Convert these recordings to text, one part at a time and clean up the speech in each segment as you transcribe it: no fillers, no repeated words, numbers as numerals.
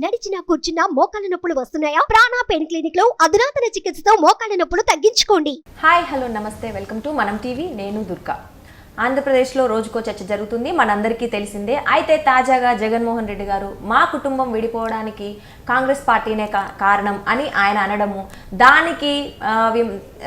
నడిచినా కూర్చున్నా మోకాళ్ళ నొప్పులు వస్తున్నాయా? ప్రాణ పెయిన్ క్లినిక్ లో అధునాతన చికిత్సతో మోకాళ్ళ నొప్పులు తగ్గించుకోండి. హాయ్ హలో నమస్తే, వెల్కమ్ టు మనం టీవీ. నేను దుర్గా. ఆంధ్రప్రదేశ్లో రోజుకో చర్చ జరుగుతుంది, మనందరికీ తెలిసిందే. అయితే తాజాగా జగన్మోహన్ రెడ్డి గారు మా కుటుంబం విడిపోవడానికి కాంగ్రెస్ పార్టీనే కారణం అని ఆయన అనడము, దానికి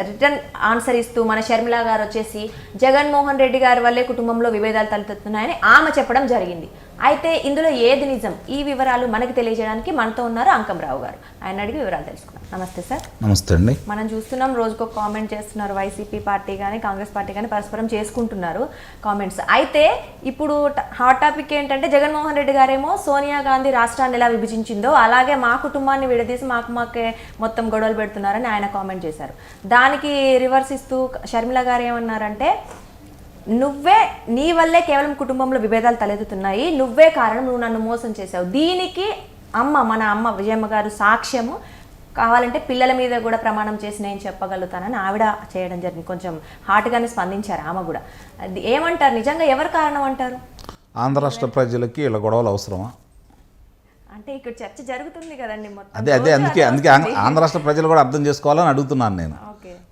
రిటర్న్ ఆన్సర్ ఇస్తూ మన షర్మిల గారు వచ్చేసి జగన్మోహన్ రెడ్డి గారి వల్లే కుటుంబంలో విభేదాలు తలెత్తుతున్నాయని ఆమె చెప్పడం జరిగింది. అయితే ఇందులో ఏది నిజం? ఈ వివరాలు మనకి తెలియజేయడానికి మనతో ఉన్నారు అంకంరావు గారు. ఆయన అడిగి వివరాలు తెలుసుకున్నాం. నమస్తే సార్. నమస్తే అండి. మనం చూస్తున్నాం, రోజుకో కామెంట్ చేస్తున్నారు. వైసీపీ పార్టీ కానీ కాంగ్రెస్ పార్టీ కానీ పరస్పరం చేసుకుంటున్నారు కామెంట్స్. అయితే ఇప్పుడు హాట్ టాపిక్ ఏంటంటే, జగన్మోహన్ రెడ్డి గారేమో సోనియా గాంధీ రాష్ట్రాన్ని ఎలా విభజించిందో అలాగే మా కుటుంబాన్ని విడదీసి మాకే మొత్తం గొడవలు పెడుతున్నారని ఆయన కామెంట్ చేశారు. దానికి రివర్స్ ఇస్తూ షర్మిల గారు ఏమన్నారంటే, నీ వల్లే కేవలం కుటుంబంలో విభేదాలు తలెత్తుతున్నాయి, నువ్వే కారణం, నువ్వు నన్ను మోసం చేశావు. దీనికి మన అమ్మ విజయమ్మ గారు సాక్ష్యము, కావాలంటే పిల్లల మీద కూడా ప్రమాణం చేసి నేను చెప్పగలుగుతానని ఆవిడ చేయడం జరిగింది. కొంచెం హార్ట్గానే స్పందించారు ఆమె కూడా. అది ఏమంటారు, నిజంగా ఎవరు కారణం అంటారు? ఆంధ్ర రాష్ట్ర ప్రజలకి ఇలా గొడవలు అవసరమా? అంటే ఇక్కడ చర్చ జరుగుతుంది కదండి మొత్తం. అదే అందుకే ఆంధ్ర రాష్ట్ర ప్రజలు కూడా అర్థం చేసుకోవాలని అడుగుతున్నాను నేను.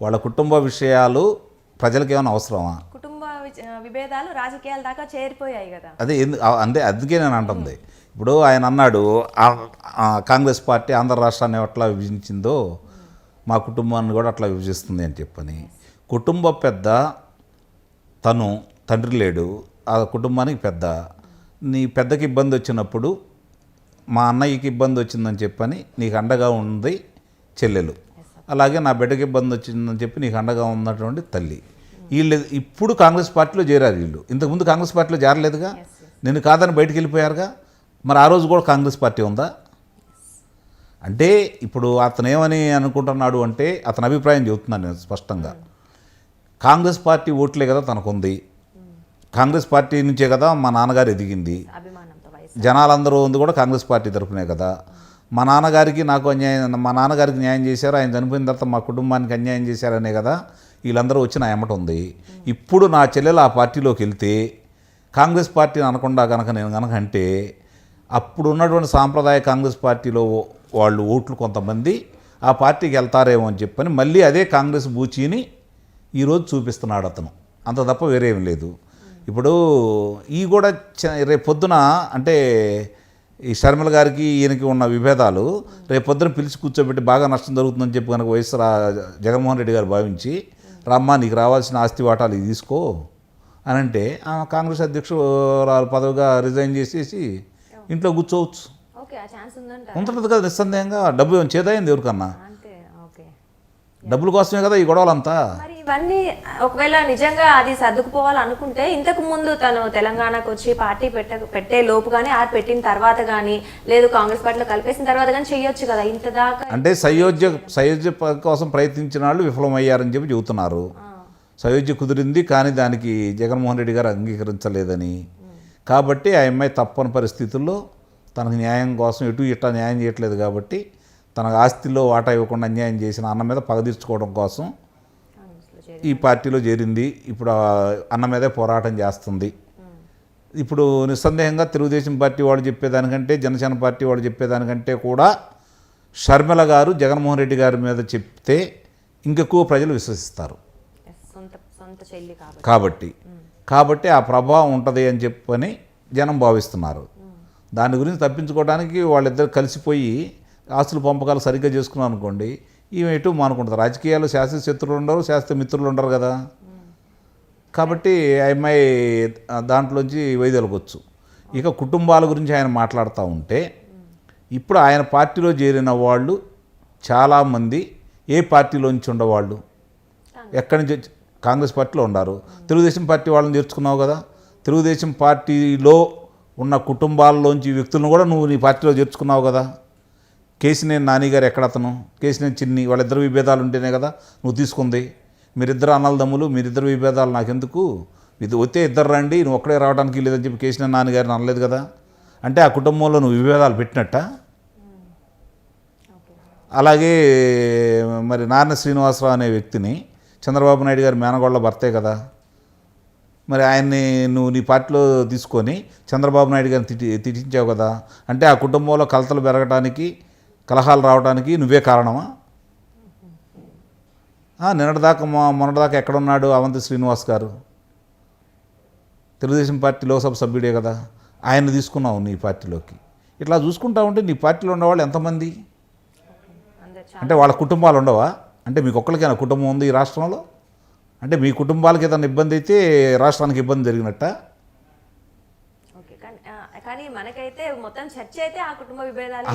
వాళ్ళ కుటుంబ విషయాలు ప్రజలకు ఏమైనా అవసరమా? కుటుంబ విభేదాలు రాజకీయాల దాకా చేరిపోయాయి కదా. అందుకే నేను అంటుంది. ఇప్పుడు ఆయన అన్నాడు, కాంగ్రెస్ పార్టీ ఆంధ్ర రాష్ట్రాన్ని ఎట్లా విభజించిందో మా కుటుంబాన్ని కూడా అట్లా విభజిస్తుంది అని చెప్పని. కుటుంబ పెద్ద తను, తండ్రి లేడు, ఆ కుటుంబానికి పెద్ద. నీ పెద్దకి ఇబ్బంది వచ్చినప్పుడు మా అన్నయ్యకి ఇబ్బంది వచ్చిందని చెప్పని నీకు అండగా ఉంది చెల్లెలు, అలాగే నా బిడ్డకి ఇబ్బంది వచ్చిందని చెప్పి నీకు అండగా ఉన్నటువంటి తల్లి. వీళ్ళు ఇప్పుడు కాంగ్రెస్ పార్టీలో చేరారు. వీళ్ళు ఇంతకుముందు కాంగ్రెస్ పార్టీలో చేరలేదుగా, నేను కాదని బయటికి వెళ్ళిపోయారుగా. మరి ఆ రోజు కూడా కాంగ్రెస్ పార్టీ ఉందా? అంటే ఇప్పుడు అతను ఏమని అనుకుంటున్నాడు అంటే, అతని అభిప్రాయం చెబుతున్నాను నేను స్పష్టంగా. కాంగ్రెస్ పార్టీ ఓట్లే కదా తనకుంది, కాంగ్రెస్ పార్టీ నుంచే కదా మా నాన్నగారు ఎదిగింది, జనాలందరూ ఉంది కూడా కాంగ్రెస్ పార్టీ తరఫునే కదా. మా నాన్నగారికి న్యాయం చేశారు, ఆయన చనిపోయిన తర్వాత మా కుటుంబానికి అన్యాయం చేశారనే కదా వీళ్ళందరూ వచ్చి నా ఎమ్మట ఉంది. ఇప్పుడు నా చెల్లెలు ఆ పార్టీలోకి వెళ్తే కాంగ్రెస్ పార్టీని అనకుండా నేను అంటే, అప్పుడు ఉన్నటువంటి సాంప్రదాయ కాంగ్రెస్ పార్టీలో వాళ్ళు ఓట్లు కొంతమంది ఆ పార్టీకి వెళ్తారేమో అని చెప్పని మళ్ళీ అదే కాంగ్రెస్ బూచీని ఈరోజు చూపిస్తున్నాడు అతను. అంత తప్ప వేరేం లేదు. ఇప్పుడు ఈ కూడా రేపు పొద్దున అంటే ఈ షర్మిల గారికి ఈయనకి ఉన్న విభేదాలు రేపు పొద్దున పిలిచి కూర్చోబెట్టి బాగా నష్టం జరుగుతుందని చెప్పి కనుక జగన్మోహన్ రెడ్డి గారు భావించి, రమ్మా నీకు రావాల్సిన ఆస్తి వాటాలు ఇది తీసుకో అని అంటే, కాంగ్రెస్ అధ్యక్షురాలు పదవిగా రిజైన్ చేసేసి ఇంట్లో కూర్చోవచ్చు. ఉంటుంది కదా నిస్సందేహంగా. డబ్బు ఏమైనా చేదైంది ఎవరికన్నా? డబ్బుల కోసమే కదా ఈ గొడవలంతా. మరి ఇవన్నీ ఒకవేళ నిజంగా అది సర్దుకుపోవాలనుకుంటే, ఇంతకు ముందు తను తెలంగాణకు వచ్చి పార్టీ పెట్టే లోపు కానీ పెట్టిన తర్వాత కానీ, లేదు కాంగ్రెస్ పార్టీలో కలిపేసిన తర్వాత కానీ చేయొచ్చు కదా. ఇంత దాకా అంటే సయోధ్య కోసం ప్రయత్నించిన వాళ్ళు విఫలమయ్యారని చెప్పి చెబుతున్నారు. సయోధ్య కుదిరింది కానీ దానికి జగన్మోహన్ రెడ్డి గారు అంగీకరించలేదని. కాబట్టి ఆ అమ్మాయి తప్పని పరిస్థితుల్లో తనకు న్యాయం కోసం ఇట్లా న్యాయం చేయట్లేదు కాబట్టి తన ఆస్తిలో వాటా ఇవ్వకుండా అన్యాయం చేసిన అన్న మీద పగ తీర్చుకోవడం కోసం ఈ పార్టీలో చేరింది. ఇప్పుడు అన్న మీదే పోరాటం చేస్తుంది. ఇప్పుడు నిస్సందేహంగా తెలుగుదేశం పార్టీ వాళ్ళు చెప్పేదానికంటే, జనసేన పార్టీ వాళ్ళు చెప్పేదానికంటే కూడా షర్మిల గారు జగన్మోహన్ రెడ్డి గారి మీద చెప్తే ఇంకెక్కువ ప్రజలు విశ్వసిస్తారు. కాబట్టి ఆ ప్రభావం ఉంటుంది అని చెప్పని జనం భావిస్తున్నారు. దాని గురించి తప్పించుకోవడానికి వాళ్ళిద్దరు కలిసిపోయి ఆస్తుల పంపకాలు సరిగ్గా చేసుకున్నాం అనుకోండి, ఈమె ఎటు మానుకుంటుంది. రాజకీయాల్లో శాస్త్రీయ శత్రువులు ఉండరు, శాస్త్రీయ మిత్రులు ఉండరు కదా. కాబట్టి ఆ అమ్మాయి దాంట్లోంచి వైదొలగొచ్చు. ఇక కుటుంబాల గురించి ఆయన మాట్లాడుతూ ఉంటే, ఇప్పుడు ఆయన పార్టీలో చేరిన వాళ్ళు చాలామంది ఏ పార్టీలోంచి ఉండేవాళ్ళు, ఎక్కడి నుంచి కాంగ్రెస్ పార్టీలో ఉన్నారు. తెలుగుదేశం పార్టీ వాళ్ళని చేర్చుకున్నావు కదా. తెలుగుదేశం పార్టీలో ఉన్న కుటుంబాల్లోంచి వ్యక్తులను కూడా నువ్వు నీ పార్టీలో చేర్చుకున్నావు కదా. కేసినేని నాని గారు ఎక్కడతను, కేసినేని చిన్ని, వాళ్ళిద్దరు విభేదాలు ఉంటేనే కదా నువ్వు తీసుకుంది. మీరిద్దరు అన్నలదమ్ములు, మీరిద్దరు విభేదాలు నాకెందుకు, ఇది వస్తే ఇద్దరు రండి, నువ్వు ఒక్కడే రావడానికి లేదని చెప్పి కేసినేని నాని గారిని అనలేదు కదా. అంటే ఆ కుటుంబంలో నువ్వు విభేదాలు పెట్టినట్ట. అలాగే మరి నారాయణ శ్రీనివాసరావు అనే వ్యక్తిని చంద్రబాబు నాయుడు గారి మేనగోళ్ళ భర్తే కదా. మరి ఆయన్ని నువ్వు నీ పార్టీలో తీసుకొని చంద్రబాబు నాయుడు గారిని తిట్టించావు కదా, అంటే ఆ కుటుంబంలో కలతలు పెరగడానికి కలహాలు రావడానికి నువ్వే కారణమా? నిన్నటిదాకా మొన్నటిదాకా ఎక్కడున్నాడు అవంతి శ్రీనివాస్ గారు? తెలుగుదేశం పార్టీ లోక్సభ సభ్యుడే కదా, ఆయన్ని తీసుకున్నావు నీ పార్టీలోకి. ఇట్లా చూసుకుంటా ఉంటే నీ పార్టీలో ఉన్నవాళ్ళు ఎంతమంది? అంటే వాళ్ళ కుటుంబాలు ఉండవా? అంటే మీకు ఒక్కరికైనా కుటుంబం ఉంది ఈ రాష్ట్రంలో? అంటే మీ కుటుంబాలకి ఏదైనా ఇబ్బంది అయితే రాష్ట్రానికి ఇబ్బంది జరిగినట్ట? కానీ మనకైతే మొత్తం చర్చ అయితే ఆ కుటుంబ విభేదాలు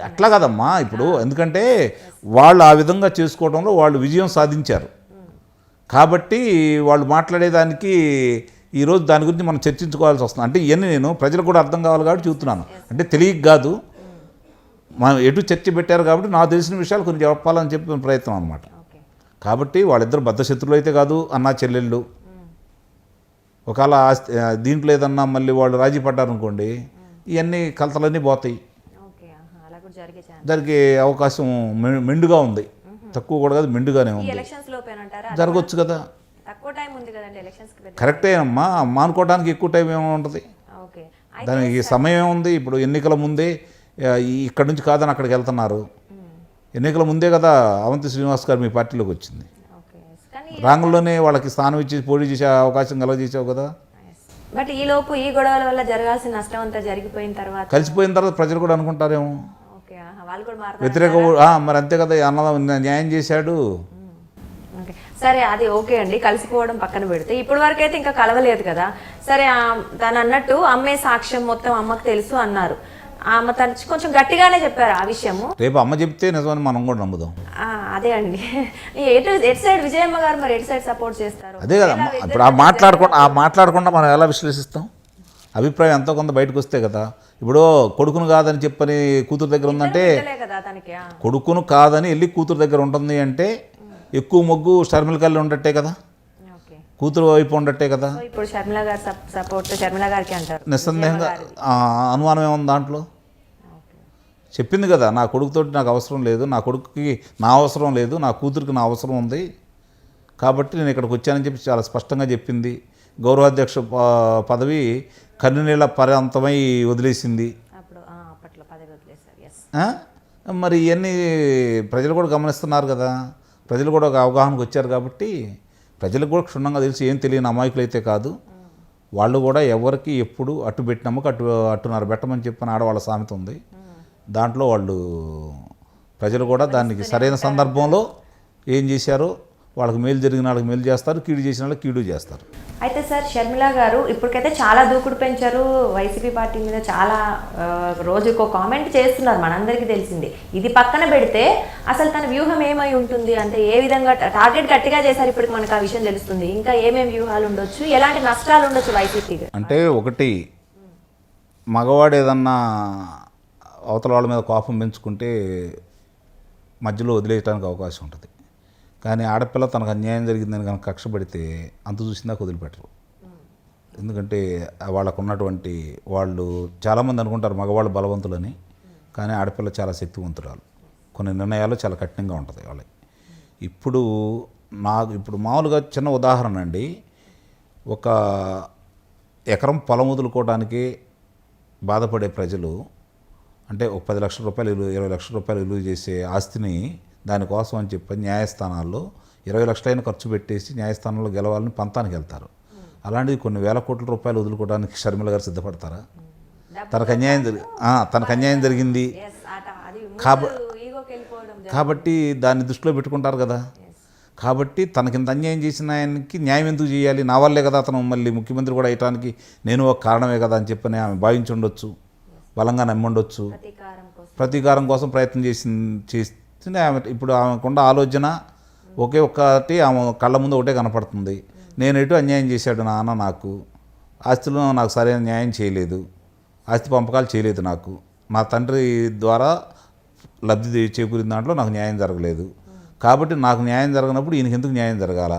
అట్లా కదమ్మా. ఇప్పుడు ఎందుకంటే వాళ్ళు ఆ విధంగా చేసుకోవడంలో వాళ్ళు విజయం సాధించారు కాబట్టి వాళ్ళు మాట్లాడేదానికి ఈరోజు దాని గురించి మనం చర్చించుకోవాల్సి వస్తుంది. అంటే ఇవన్నీ నేను ప్రజలకు కూడా అర్థం కావాలి కాబట్టి చూస్తున్నాను. అంటే తెలియక కాదు, మనం ఎటు చర్చ పెట్టారు కాబట్టి నాకు తెలిసిన విషయాలు కొన్ని చెప్పాలని చెప్పిన ప్రయత్నం అనమాట. కాబట్టి వాళ్ళిద్దరు బద్ధశత్రులు అయితే కాదు, అన్నా చెల్లెళ్ళు. ఒకవేళ దీంట్లో ఏదన్నా మళ్ళీ వాళ్ళు రాజీ పడ్డారనుకోండి, ఇవన్నీ కలతలన్నీ పోతాయి, జరిగే అవకాశం మెండుగా ఉంది. తక్కువ కూడా కాదు, మెండుగానే ఉంది. జరగవచ్చు కదా, కరెక్టేనమ్మా. మానుకోవడానికి ఎక్కువ టైం ఏమో ఉంటుంది, దానికి సమయం ఏముంది. ఇప్పుడు ఎన్నికల ముందే ఇక్కడ నుంచి కాదని అక్కడికి వెళ్తున్నారు. ఎన్నికల ముందే కదా అవంతి శ్రీనివాస్ గారు మీ పార్టీలోకి వచ్చింది. రాంగుల్లోనే వాళ్ళకి స్థానం ఇచ్చి పోటీ చేసే అవకాశం కలగజేసావు కదా. బట్ ఈ లోపు ఈ గొడవల వల్ల జరగాల్సిన నష్టం అంతా జరిగిపోయిన తర్వాత, కలిసిపోయిన తర్వాత ప్రజలు కూడా అనుకుంటారేమో వ్యతిరేక. మరి అంతే కదా, అన్న న్యాయం చేశాడు. సరే, అది ఓకే అండి, కలిసిపోవడం పక్కన పెడితే ఇప్పుడు వరకు అయితే ఇంకా కలవలేదు కదా. సరే, తను అన్నట్టు అమ్మే సాక్ష్యం మొత్తం అమ్మకు తెలుసు అన్నారు. ఆమె తను కొంచెం గట్టిగానే చెప్పారు ఆ విషయము. రేపు అమ్మ చెప్తే నిజమని మనం కూడా నమ్ముదాం. అదే అండి, ఎటు సైడ్ విజయమ్మ గారు మరి ఎటు సైడ్ సపోర్ట్ చేస్తారు? అదే కదా. ఇప్పుడు మాట్లాడకుండా మనం ఎలా విశ్లేషిస్తాం? అభిప్రాయం ఎంతో కొంత బయటకు వస్తే కదా. ఇప్పుడు కొడుకును కాదని చెప్పని కూతురు దగ్గర ఉందంటే, కొడుకును కాదని వెళ్ళి కూతురు దగ్గర ఉంటుంది అంటే ఎక్కువ మొగ్గు షర్మిల కళ్ళు ఉండట్టే కదా, కూతురు వైపు ఉండట్టే కదా. ఇప్పుడు షర్మిల గారు సపోర్ట్ షర్మిల గారికి అంటారు. నిస్సందేహంగా అనుమానం ఏముంది దాంట్లో? చెప్పింది కదా, నా కొడుకుతోటి నాకు అవసరం లేదు, నా కొడుకుకి నా అవసరం లేదు, నా కూతురికి నా అవసరం ఉంది కాబట్టి నేను ఇక్కడికి వచ్చానని చెప్పి చాలా స్పష్టంగా చెప్పింది. గౌరవాధ్యక్ష పదవి కన్నునీళ్ళ పర్యంతమై వదిలేసింది. మరి ఇవన్నీ ప్రజలు కూడా గమనిస్తున్నారు కదా. ప్రజలు కూడా ఒక అవగాహనకు వచ్చారు కాబట్టి ప్రజలకు కూడా క్షుణ్ణంగా తెలిసి ఏం తెలియని అమాయకులు అయితే కాదు. వాళ్ళు కూడా ఎవరికి ఎప్పుడు అట్టు పెట్టినామో అట్టున్నర పెట్టమని చెప్పని ఆడవాళ్ళ సామెత ఉంది. దాంట్లో వాళ్ళు ప్రజలు కూడా దానికి సరైన సందర్భంలో ఏం చేశారో వాళ్ళకి మేలు జరిగిన వాళ్ళకి మేలు చేస్తారు, కీడు చేసిన వాళ్ళకి కీడు చేస్తారు. అయితే సార్, షర్మిల గారు ఇప్పటికైతే చాలా దూకుడు పెంచారు వైసీపీ పార్టీ మీద. చాలా రోజుకో కామెంట్ చేస్తున్నారు, మనందరికీ తెలిసింది. ఇది పక్కన పెడితే అసలు తన వ్యూహం ఏమై ఉంటుంది అంటే ఏ విధంగా టార్గెట్ గట్టిగా చేశారు ఇప్పటికి మనకు ఆ విషయం తెలుస్తుంది. ఇంకా ఏమేమి వ్యూహాలు ఉండొచ్చు, ఎలాంటి నష్టాలు ఉండొచ్చు వైసీపీకి? అంటే ఒకటి, మగవాడు ఏదన్నా అవతల వాళ్ళ మీద కోపం పెంచుకుంటే మధ్యలో వదిలేయడానికి అవకాశం ఉంటుంది. కానీ ఆడపిల్ల తనకు అన్యాయం జరిగిందని కనుక కక్ష పెడితే అంత చూసిందాక వదిలిపెట్టరు. ఎందుకంటే వాళ్ళకు ఉన్నటువంటి వాళ్ళు చాలామంది అనుకుంటారు మగవాళ్ళు బలవంతులని, కానీ ఆడపిల్ల చాలా శక్తివంతురాలు. కొన్ని నిర్ణయాలు చాలా కఠినంగా ఉంటుంది వాళ్ళకి. ఇప్పుడు మామూలుగా చిన్న ఉదాహరణ అండి, ఒక ఎకరం పొలం వదులుకోవడానికి బాధపడే ప్రజలు, అంటే ఒక 10 లక్షల రూపాయలు 20 లక్షల రూపాయలు విలువ చేసే ఆస్తిని దానికోసం అని చెప్పి న్యాయస్థానాల్లో 20 లక్షలైన ఖర్చు పెట్టేసి న్యాయస్థానంలో గెలవాలని పంతానికి వెళ్తారు. అలాంటిది కొన్ని వేల కోట్ల రూపాయలు వదులుకోవడానికి షర్మిల గారు సిద్ధపడతారా? తనకు అన్యాయం జరిగింది కాబట్టి దాన్ని దృష్టిలో పెట్టుకుంటారు కదా. కాబట్టి తనకింత అన్యాయం చేసిన ఆయనకి న్యాయం ఎందుకు చేయాలి? నా వల్లే కదా అతను మళ్ళీ ముఖ్యమంత్రి కూడా అయ్యటానికి నేను ఒక కారణమే కదా అని చెప్పని ఆమె భావించి ఉండొచ్చు, బలంగా నమ్ముండొచ్చు. ప్రతీకారం కోసం ప్రయత్నం చేసింది ఆమె. ఇప్పుడు ఆమెకున్న ఆలోచన ఒక్కటి, ఆమె కళ్ళ ముందు ఒకటే కనపడుతుంది, నేను ఎటు అన్యాయం చేశాడు నాన్న, నాకు ఆస్తిలో నాకు సరైన న్యాయం చేయలేదు, ఆస్తి పంపకాలు చేయలేదు, నాకు మా తండ్రి ద్వారా లబ్ధి చేకూరిన దాంట్లో నాకు న్యాయం జరగలేదు, కాబట్టి నాకు న్యాయం జరగనప్పుడు ఈయనకి ఎందుకు న్యాయం జరగాల?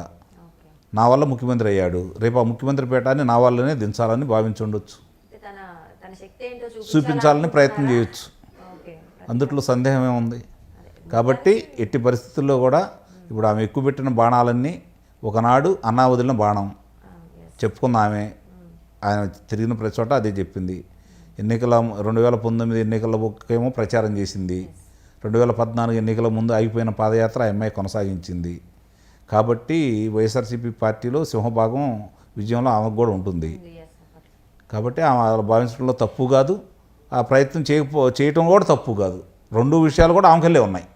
నా వల్ల ముఖ్యమంత్రి అయ్యాడు, రేపు ఆ ముఖ్యమంత్రి పీఠాన్ని నా వల్లనే దించాలని భావించి ఉండొచ్చు, చూపించాలని ప్రయత్నం చేయొచ్చు. అందుట్లో సందేహం ఏముంది? కాబట్టి ఎట్టి పరిస్థితుల్లో కూడా ఇప్పుడు ఆమె ఎక్కువ పెట్టిన బాణాలన్నీ ఒకనాడు అన్నా వదిలిన బాణం, చెప్పుకుంది ఆమె. ఆయన తిరిగిన ప్రతి చోట అదే చెప్పింది. 2019 ఎన్నికల ఏమో ప్రచారం చేసింది. 2014 ఎన్నికల ముందు ఆగిపోయిన పాదయాత్ర ఆ అమ్మాయి కొనసాగించింది. కాబట్టి వైఎస్ఆర్సీపీ పార్టీలో సింహభాగం విజయంలో ఆమెకు కూడా ఉంటుంది. కాబట్టి ఆమె అలా భావించడంలో తప్పు కాదు, ఆ ప్రయత్నం చేయటం కూడా తప్పు కాదు. రెండు విషయాలు కూడా ఆమెకెళ్ళే ఉన్నాయి.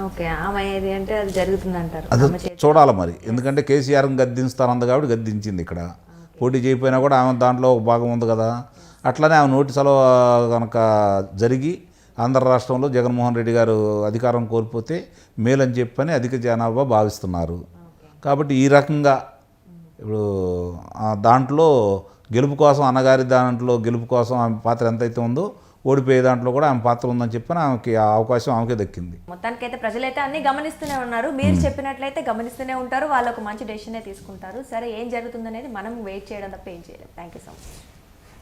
ఓకే, ఆమె ఏది అంటే అది జరుగుతుంది అంటారు. అది చూడాలి మరి. ఎందుకంటే కేసీఆర్ని గద్దిస్తానంది కాబట్టి గద్దించింది. ఇక్కడ పోటీ చేయకపోయినా కూడా ఆమె దాంట్లో ఒక భాగం ఉంది కదా. అట్లనే ఆమె నోటి సెలవు కనుక జరిగి ఆంధ్ర రాష్ట్రంలో జగన్మోహన్ రెడ్డి గారు అధికారం కోల్పోతే మేలని చెప్పని అధిక జనాభా భావిస్తున్నారు. కాబట్టి ఈ రకంగా ఇప్పుడు దాంట్లో గెలుపు కోసం, అన్నగారి దాంట్లో గెలుపు కోసం ఆమె పాత్ర ఎంతైతే ఉందో ఓడిపోయే దాంట్లో కూడా ఆమె పాత్ర ఉందని చెప్పని ఆమెకి ఆ అవకాశం ఆమెకే దక్కింది. మొత్తానికైతే ప్రజలైతే అన్ని గమనిస్తూనే ఉన్నారు. మీరు చెప్పినట్లయితే గమనిస్తూనే ఉంటారు, వాళ్ళు ఒక మంచి డెసిషనే తీసుకుంటారు. సరే, ఏం జరుగుతుందనేది మనం వెయిట్ చేయడం తప్ప ఏం చేయలేదు. Thank you so much.